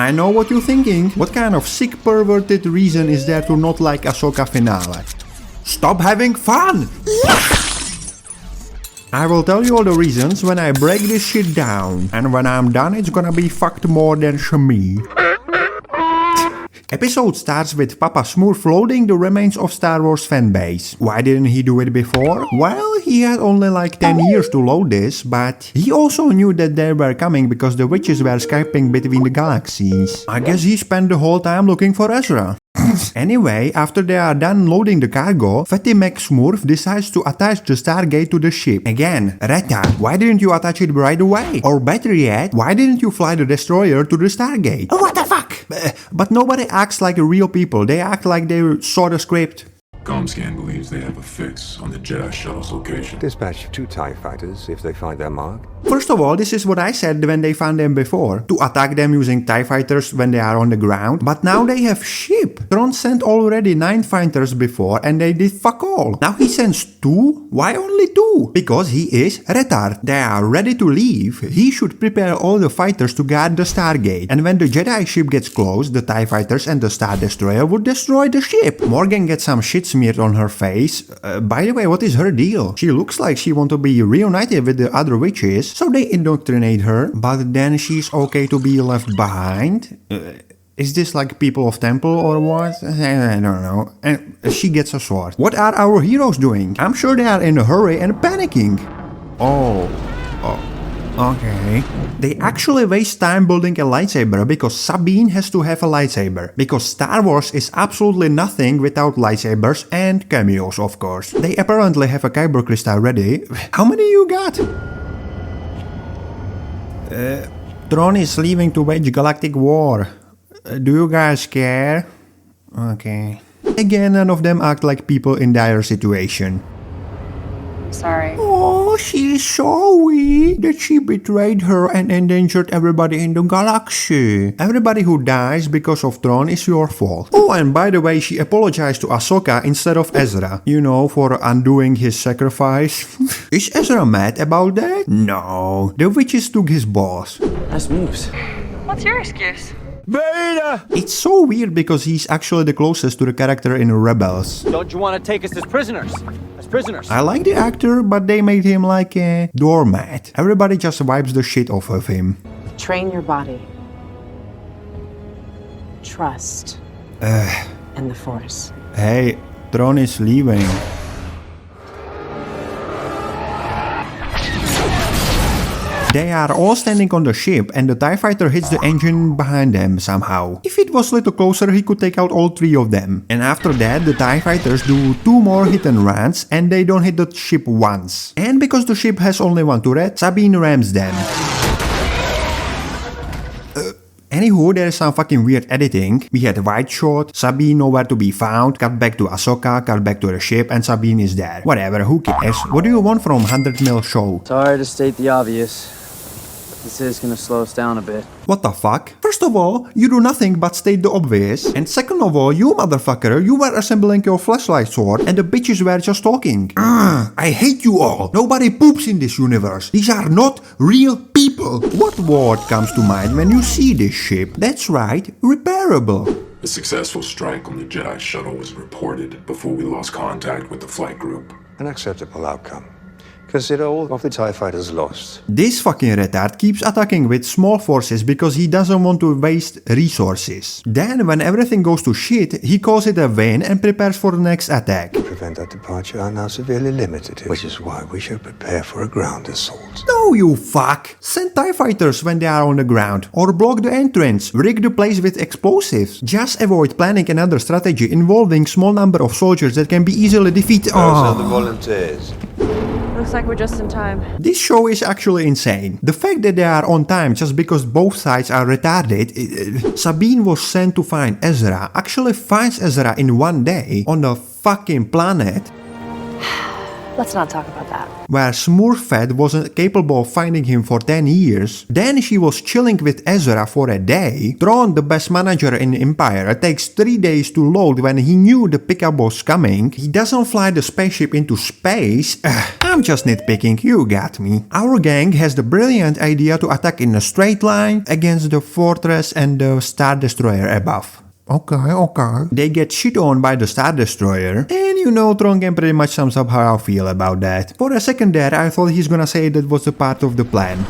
I know what you're thinking. What kind of sick perverted reason is there to not like Ahsoka finale? Stop having fun! I will tell you all the reasons when I break this shit down. And when I'm done, it's gonna be fucked more than Shmi. Episode starts with Papa Smurf loading the remains of Star Wars fanbase. Why didn't he do it before? Well, he had only like 10 years to load this, but he also knew that they were coming because the witches were escaping between the galaxies. I guess he spent the whole time looking for Ezra. Anyway, after they are done loading the cargo, Fatty McSmurf decides to attach the Stargate to the ship. Again, Retard, why didn't you attach it right away? Or better yet, why didn't you fly the destroyer to the Stargate? What the fuck? But nobody acts like real people, they act like they saw the script. Comscan believes they have a fix on the Jedi shuttle's location. Dispatch 2 TIE fighters if they find their mark. First of all, this is what I said when they found them before. To attack them using TIE fighters when they are on the ground. But now they have ship. Thrawn sent already 9 fighters before and they did fuck all. Now he sends 2? Why only 2? Because he is Retard. They are ready to leave. He should prepare all the fighters to guard the Stargate. And when the Jedi ship gets close, the TIE fighters and the Star Destroyer would destroy the ship. Morgan gets some shit smeared on her face. By the way, what is her deal? She looks like she wants to be reunited with the other witches. So they indoctrinate her, but then she's okay to be left behind? Is this like people of temple or what? I don't know. And she gets a sword. What are our heroes doing? I'm sure they are in a hurry and panicking. Oh. Okay. They actually waste time building a lightsaber because Sabine has to have a lightsaber. Because Star Wars is absolutely nothing without lightsabers and cameos, of course. They apparently have a kyber crystal ready. How many you got? Thrawn is leaving to wage galactic war. Do you guys care? Okay. Again, none of them act like people in dire situation. Sorry. Oh, she's sorry that she betrayed her and endangered everybody in the galaxy. Everybody who dies because of Thrawn is your fault. Oh, and by the way, she apologized to Ahsoka instead of Ezra. You know, for undoing his sacrifice. Is Ezra mad about that? No. The witches took his boss. Nice moves. What's your excuse? Beta! It's so weird because he's actually the closest to the character in Rebels. Don't you want to take us as prisoners? I like the actor, but they made him like a doormat. Everybody just wipes the shit off of him. Train your body. Trust. And the Force. Hey, Thrawn is leaving. They are all standing on the ship and the TIE fighter hits the engine behind them somehow. If it was a little closer, he could take out all 3 of them. And after that, the TIE fighters do 2 more hit and runs and they don't hit the ship once. And because the ship has only 1 turret, Sabine rams them. Anywho, there is some fucking weird editing. We had a wide shot, Sabine nowhere to be found, cut back to Ahsoka, cut back to the ship, and Sabine is there. Whatever, who cares? What do you want from 100mm show? Sorry to state the obvious. This is gonna slow us down a bit. What the fuck? First of all, you do nothing but state the obvious. And second of all, you motherfucker, you were assembling your flashlight sword and the bitches were just talking. I hate you all. Nobody poops in this universe. These are not real people. What word comes to mind when you see this ship? That's right, repairable. A successful strike on the Jedi shuttle was reported before we lost contact with the flight group. An acceptable outcome. Consider all of the TIE fighters lost. This fucking retard keeps attacking with small forces because he doesn't want to waste resources. Then, when everything goes to shit, he calls it a win and prepares for the next attack. To prevent that departure are now severely limited, which is why we should prepare for a ground assault. No, you fuck! Send TIE fighters when they are on the ground, or block the entrance, rig the place with explosives. Just avoid planning another strategy involving small number of soldiers that can be easily defeated. Those are the volunteers. Looks like we're just in time. This show is actually insane. The fact that they are on time just because both sides are retarded. Sabine was sent to find Ezra, actually finds Ezra in 1 day on the fucking planet. Let's not talk about that. Where Smurfette wasn't capable of finding him for 10 years. Then she was chilling with Ezra for a day. Thrawn, the best manager in the Empire, takes 3 days to load when he knew the pickup was coming. He doesn't fly the spaceship into space. I'm just nitpicking, you got me. Our gang has the brilliant idea to attack in a straight line against the fortress and the Star Destroyer above. Okay. They get shit on by the Star Destroyer. And you know, Thrawn can pretty much sums up how I feel about that. For a second there, I thought he's gonna say that was a part of the plan.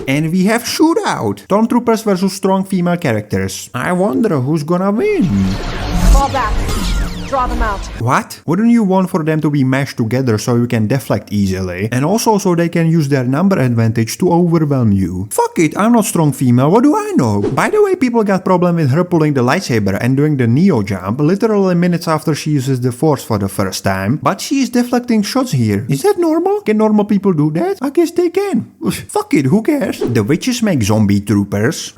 And we have shootout. Stormtroopers versus strong female characters. I wonder who's gonna win. Fall back. Draw them out. What? Wouldn't you want for them to be mashed together so you can deflect easily? And also so they can use their number advantage to overwhelm you. Fuck it, I'm not strong female, what do I know? By the way, people got problem with her pulling the lightsaber and doing the Neo jump literally minutes after she uses the Force for the first time. But she is deflecting shots here. Is that normal? Can normal people do that? I guess they can. Fuck it, who cares? The witches make zombie troopers.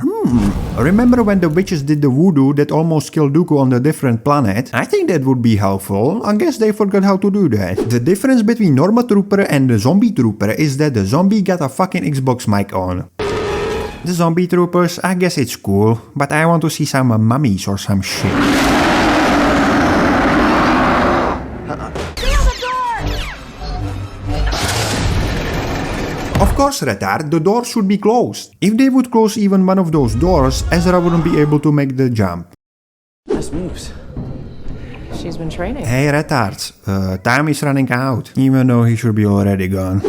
Remember when the witches did the voodoo that almost killed Dooku on the different planet? I think that would be helpful. I guess they forgot how to do that. The difference between normal trooper and the zombie trooper is that the zombie got a fucking Xbox mic on. The zombie troopers, I guess it's cool, but I want to see some mummies or some shit. Of course, Retard, the door should be closed. If they would close even one of those doors, Ezra wouldn't be able to make the jump. Nice moves. She's been training. Hey Retard, time is running out, even though he should be already gone.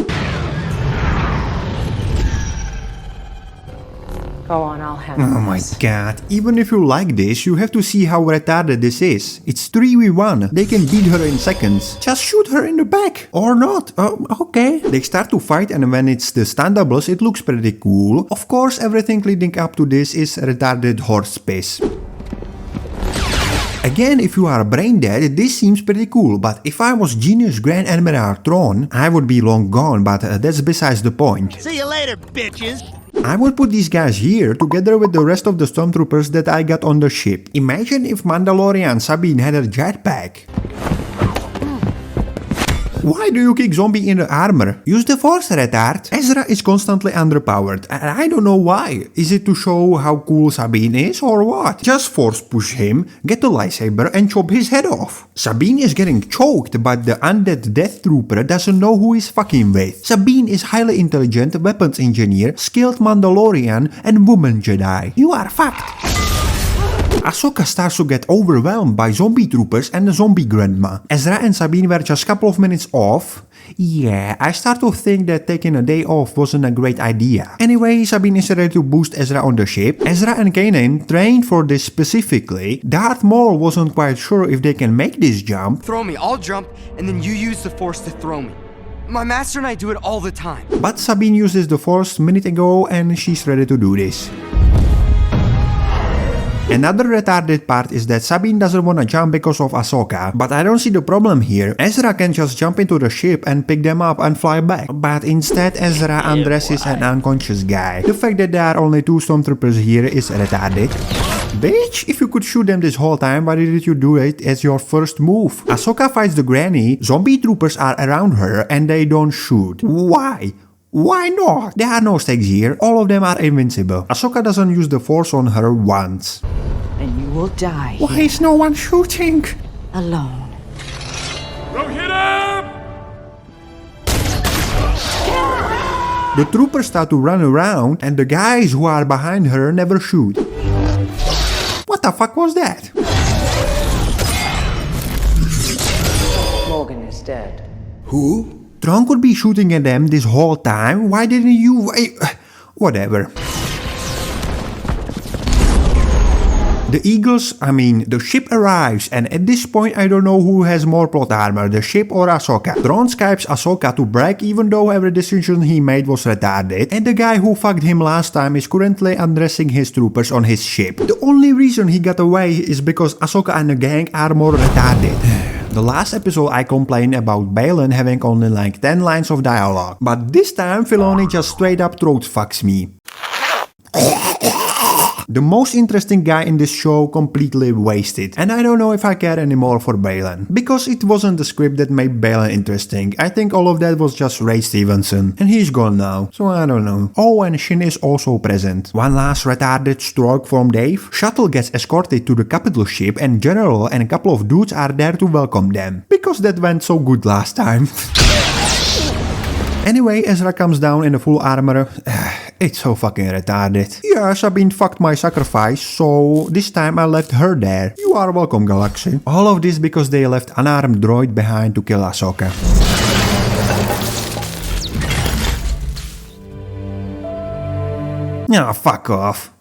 Go on, I'll handle Oh my this. god, even if you like this, you have to see how retarded this is. It's 3v1, they can beat her in seconds. Just shoot her in the back, or not. Okay. They start to fight and when it's the stand-doubles, it looks pretty cool. Of course, everything leading up to this is retarded horse piss. Again, if you are brain dead, this seems pretty cool, but if I was Genius Grand Admiral Thrawn, I would be long gone, but that's besides the point. See you later, bitches! I would put these guys here together with the rest of the stormtroopers that I got on the ship. Imagine if Mandalorian Sabine had a jetpack. Why do you kick zombie in the armor? Use the Force, Retard. Ezra is constantly underpowered, and I don't know why. Is it to show how cool Sabine is, or what? Just Force push him, get the lightsaber, and chop his head off. Sabine is getting choked, but the undead Death Trooper doesn't know who he's fucking with. Sabine is highly intelligent, weapons engineer, skilled Mandalorian, and woman Jedi. You are fucked. Ahsoka starts to get overwhelmed by zombie troopers and the zombie grandma. Ezra and Sabine were just a couple of minutes off. Yeah, I start to think that taking a day off wasn't a great idea. Anyway, Sabine is ready to boost Ezra on the ship. Ezra and Kanan trained for this specifically. Darth Maul wasn't quite sure if they can make this jump. Throw me, I'll jump, and then you use the Force to throw me. My master and I do it all the time. But Sabine uses the Force a minute ago and she's ready to do this. Another retarded part is that Sabine doesn't want to jump because of Ahsoka, but I don't see the problem here. Ezra can just jump into the ship and pick them up and fly back, but instead Ezra undresses an unconscious guy. The fact that there are only 2 stormtroopers here is retarded. Bitch, if you could shoot them this whole time, why didn't you do it as your first move? Ahsoka fights the granny, zombie troopers are around her and they don't shoot. Why? Why not? There are no stakes here, all of them are invincible. Ahsoka doesn't use the Force on her once. And you will die Why here, is no one shooting? alone. Go hit him! The troopers start to run around and the guys who are behind her never shoot. What the fuck was that? Morgan is dead. Who? Thrawn could be shooting at them this whole time, why didn't you... Whatever. The ship arrives, and at this point I don't know who has more plot armor, the ship or Ahsoka. Thrawn Skypes Ahsoka to brag even though every decision he made was retarded, and the guy who fucked him last time is currently undressing his troopers on his ship. The only reason he got away is because Ahsoka and the gang are more retarded. The last episode I complained about Baylan having only like 10 lines of dialogue, but this time Filoni just straight up throat fucks me. The most interesting guy in this show completely wasted. And I don't know if I care anymore for Balin. Because it wasn't the script that made Balin interesting. I think all of that was just Ray Stevenson. And he's gone now. So I don't know. Oh, and Shin is also present. One last retarded stroke from Dave. Shuttle gets escorted to the capital ship and General and a couple of dudes are there to welcome them. Because that went so good last time. Anyway, Ezra comes down in a full armor. It's so fucking retarded. Yeah, Sabine fucked my sacrifice, so this time I left her there. You are welcome, Galaxy. All of this because they left unarmed droid behind to kill Ahsoka. Yeah, fuck off.